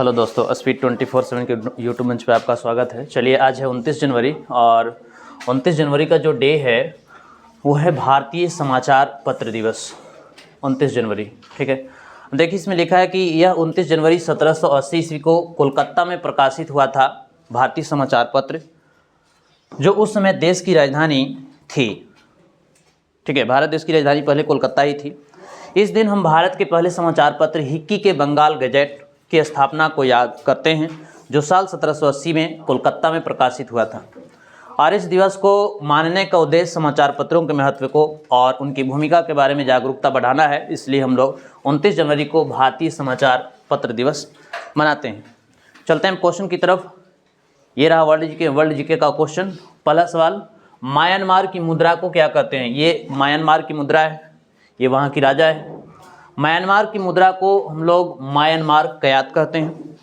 Hello दोस्तों, speed 24/7 के YouTube मंच पे आपका स्वागत है। चलिए, आज है 29 जनवरी और 29 जनवरी का जो डे है वो है भारतीय समाचार पत्र दिवस। 29 जनवरी, ठीक है। देखिए, इसमें लिखा है कि यह 29 जनवरी 1780 ईस्वी को कोलकाता में प्रकाशित हुआ था भारतीय समाचार पत्र, जो उस समय देश की राजधानी थी। ठीक है, भारत देश की राजधानी पहले कोलकाता ही थी। इस दिन हम भारत के पहले समाचार पत्र हिक्की के बंगाल गजेट की स्थापना को याद करते हैं, जो साल 1780 में कोलकाता में प्रकाशित हुआ था। और इस दिवस को मानने का उद्देश्य समाचार पत्रों के महत्व को और उनकी भूमिका के बारे में जागरूकता बढ़ाना है। इसलिए हम लोग 29 जनवरी को भारतीय समाचार पत्र दिवस मनाते हैं। चलते हैं क्वेश्चन की तरफ। ये रहा वर्ल्ड जीके का क्वेश्चन। पहला सवाल, म्यांमार की मुद्रा को क्या कहते हैं? ये म्यांमार की मुद्रा है, ये वहाँ की राजा है। म्यांमार की मुद्रा को हम लोग म्यांमार कयात कहते हैं।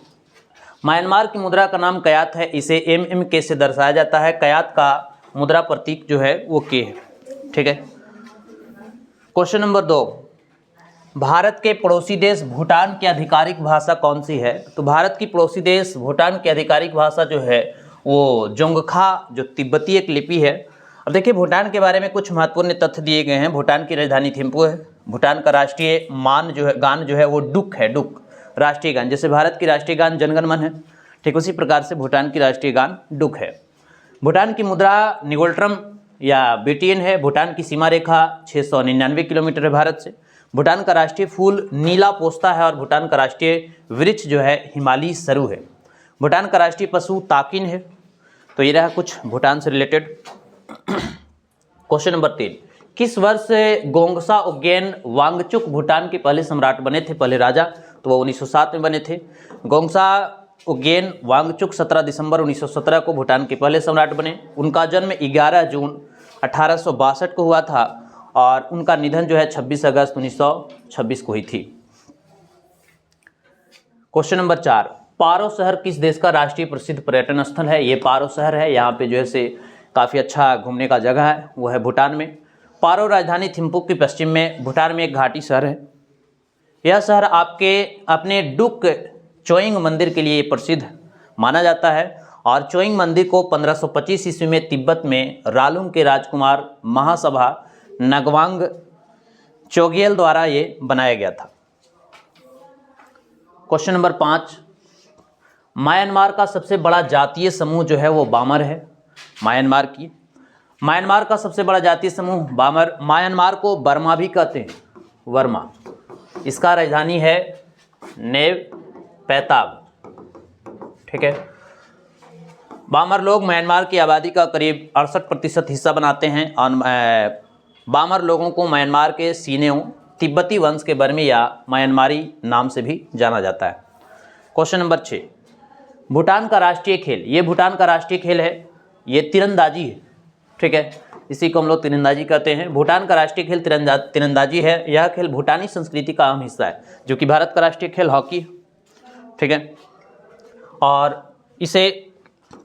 म्यांमार की मुद्रा का नाम कयात है। इसे MMK से दर्शाया जाता है। कयात का मुद्रा प्रतीक जो है वो K है, ठीक है। क्वेश्चन नंबर 2, भारत के पड़ोसी देश भूटान की आधिकारिक भाषा कौन सी है? तो भारत की पड़ोसी देश भूटान की आधिकारिक भाषा जो है वो जोंगखा, जो तिब्बती एक लिपि है। अब देखिए, भूटान के बारे में कुछ महत्वपूर्ण तथ्य दिए गए हैं। भूटान की राजधानी थिम्पू है। भूटान का राष्ट्रीय गान जो है वो डुक है, डुक राष्ट्रीय गान। जैसे भारत की राष्ट्रीय गान जनगण मन है, ठीक उसी प्रकार से भूटान की राष्ट्रीय गान डुक है। भूटान की मुद्रा निगोल्ट्रम या BTN है। भूटान की सीमा रेखा 699 किलोमीटर है भारत से। भूटान का राष्ट्रीय फूल नीला पोस्ता है और भूटान का राष्ट्रीय वृक्ष जो है हिमालयी सरू है। भूटान का राष्ट्रीय पशु ताकिन है। तो ये रहा कुछ भूटान से रिलेटेड। क्वेश्चन नंबर 3, किस वर्ष गोंगसा उज्ञेन वांगचुक भूटान के पहले सम्राट बने थे, पहले राजा? तो वो 1907 में बने थे। गोंगसा उज्ञेन वांगचुक 17 दिसंबर 1917 को भूटान के पहले सम्राट बने। उनका जन्म 11 जून 1862 को हुआ था और उनका निधन जो है 26 अगस्त 1926 को हुई थी। क्वेश्चन नंबर 4, पारो शहर किस देश का राष्ट्रीय प्रसिद्ध पर्यटन स्थल है? ये पारो शहर है, यहाँ पे जो है से काफ़ी अच्छा घूमने का जगह है, वो है भूटान में। पारो राजधानी थिम्पू के पश्चिम में भूटान में एक घाटी शहर है। यह शहर अपने डुक चोइंग मंदिर के लिए प्रसिद्ध माना जाता है और चोइंग मंदिर को 1525 ईस्वी में तिब्बत में रालुंग के राजकुमार महासभा नगवांग चोग्येल द्वारा ये बनाया गया था। क्वेश्चन नंबर 5, म्यांमार का सबसे बड़ा जातीय समूह जो है वो बामर है। म्यांमार का सबसे बड़ा जातीय समूह बामर। म्यांमार को बर्मा भी कहते हैं, वर्मा। इसका राजधानी है नेव पैताब, ठीक है। बामर लोग म्यांमार की आबादी का करीब 68% हिस्सा बनाते हैं और बामर लोगों को म्यांमार के सीनेओ तिब्बती वंश के बर्मी या म्यांमारी नाम से भी जाना जाता है। क्वेश्चन नंबर 6, भूटान का राष्ट्रीय खेल। ये भूटान का राष्ट्रीय खेल है, ये तीरंदाजी है, ठीक है। इसी को हम लोग तीरंदाजी कहते हैं। भूटान का राष्ट्रीय खेल तीरंदाजी है। यह खेल भूटानी संस्कृति का अहम हिस्सा है, जो कि भारत का राष्ट्रीय खेल हॉकी, ठीक है। और इसे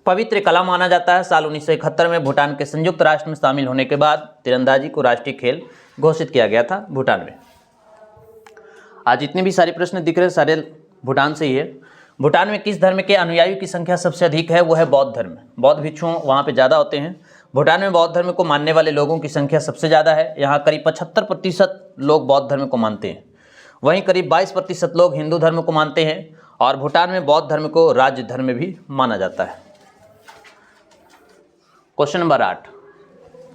पवित्र कला माना जाता है। साल 1971 में भूटान के संयुक्त राष्ट्र में शामिल होने के बाद तीरंदाजी को राष्ट्रीय खेल घोषित किया गया था भूटान में। आज जितने भी सारे प्रश्न दिख रहे हैं सारे भूटान से ही है। भूटान में किस धर्म के अनुयायियों की संख्या सबसे अधिक है? वो है बौद्ध धर्म। बौद्ध भिक्षु वहाँ पे ज़्यादा होते हैं। भूटान में बौद्ध धर्म को मानने वाले लोगों की संख्या सबसे ज़्यादा है। यहाँ करीब 75% लोग बौद्ध धर्म को मानते हैं। वहीं करीब 22% लोग हिंदू धर्म को मानते हैं और भूटान में बौद्ध धर्म को राज्य धर्म भी माना जाता है। क्वेश्चन नंबर 8,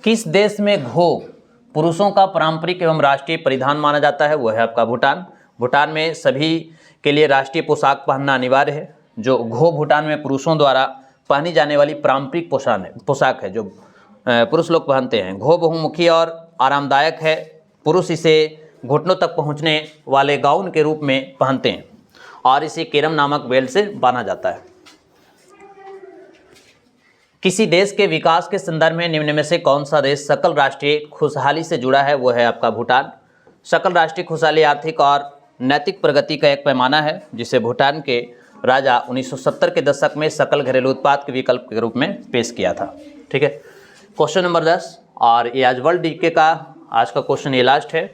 किस देश में घो पुरुषों का पारंपरिक एवं राष्ट्रीय परिधान माना जाता है? वो है आपका भूटान। भूटान में सभी के लिए राष्ट्रीय पोशाक पहनना अनिवार्य है। जो घो भूटान में पुरुषों द्वारा पहनी जाने वाली पारंपरिक पोशाक है, जो पुरुष लोग पहनते हैं। घो बहुमुखी और आरामदायक है। पुरुष इसे घुटनों तक पहुंचने वाले गाउन के रूप में पहनते हैं और इसे केरम नामक बेल्ट से बांधा जाता है। किसी देश के विकास के संदर्भ में निम्न में से कौन सा देश सकल राष्ट्रीय खुशहाली से जुड़ा है? वो है आपका भूटान। सकल राष्ट्रीय खुशहाली आर्थिक और नैतिक प्रगति का एक पैमाना है, जिसे भूटान के राजा 1970 के दशक में सकल घरेलू उत्पाद के विकल्प के रूप में पेश किया था, ठीक है। क्वेश्चन नंबर 10, और ये आज वर्ल्ड जीके का आज का क्वेश्चन ये लास्ट है।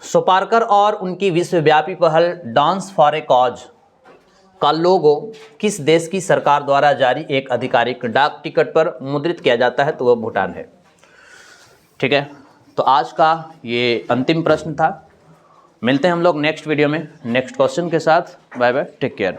सोपारकर और उनकी विश्वव्यापी पहल डांस फॉर ए कॉज का लोगो किस देश की सरकार द्वारा जारी एक आधिकारिक डाक टिकट पर मुद्रित किया जाता है? तो वह भूटान है। ठीक है, तो आज का ये अंतिम प्रश्न था। मिलते हैं हम लोग नेक्स्ट वीडियो में नेक्स्ट क्वेश्चन के साथ। Bye bye, take care.